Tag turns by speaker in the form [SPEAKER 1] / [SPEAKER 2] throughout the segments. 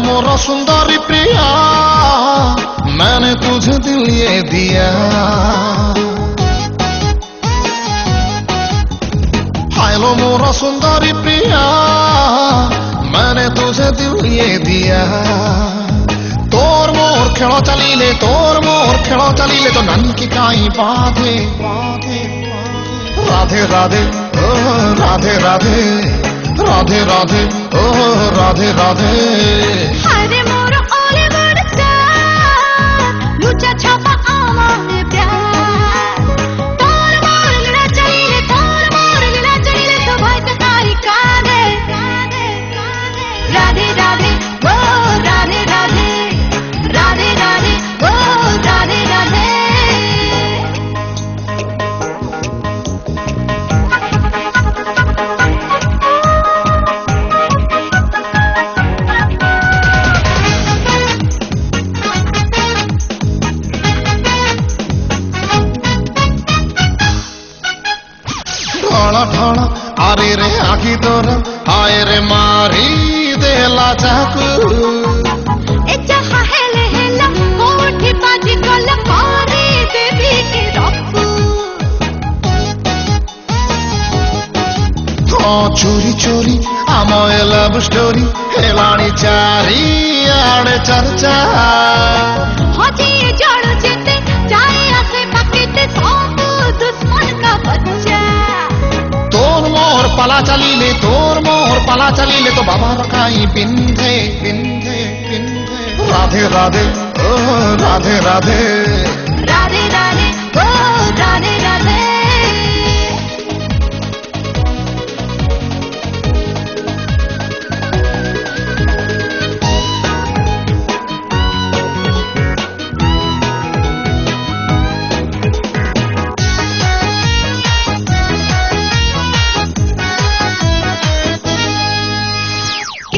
[SPEAKER 1] मोरा सुंदरी प्रिया मैंने तुझे दिल ये दिया हायलो मोरा सुंदरी प्रिया मैंने तुझे दिल ये दिया तोर मोर खेलो चलीले तो नन की काई बाधे राधे राधे ओ राधे राधे राधे राधे ओ राधे राधे
[SPEAKER 2] हरे मोर ओले बड़ता लुचा छापा आमार प्यार तोर मोर लीला चलीले तो भाई तकारी कांधे राधे राधे ओ राधे राधे राधे राधे ओ राधे राधे
[SPEAKER 1] ढाला ढाला आरे रे आखी तोर आए रे मारी देला चाकू
[SPEAKER 2] ए जहा हेले हेला कोठी बाजी गल पारी देवी के रखू
[SPEAKER 1] हाँ चोरी चोरी आमय लव स्टोरी हेलाणी चारी आड़े चर्चा
[SPEAKER 2] हाँ जी ये जड़ जेते जाए आसे पकेते सब दुश्मन का बच्चा
[SPEAKER 1] तोर मोर पला चलीले तो बाबा रखाई बिंधे बिंधे बिंधे राधे राधे ओ राधे राधे
[SPEAKER 2] राधे राधे ओ राधे राधे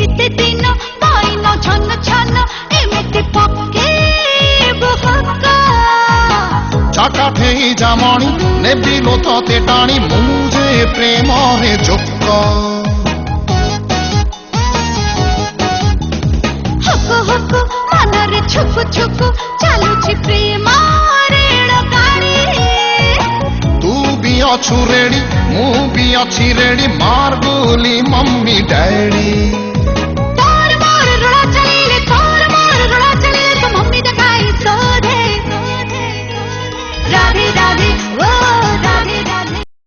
[SPEAKER 2] इते दिन पाइनो छन छन एमिति पक्के बहका
[SPEAKER 1] चाकाठे जामणी नेबिलो तोते टाणी मुझे प्रेम रे चुक्क
[SPEAKER 2] हक हक मनरे छुक छुक चालुछि प्रेम रेल गाड़ी
[SPEAKER 1] तू भी अछु रेडी मु भी अच्छी रेडी मार गोली मम्मी डैडी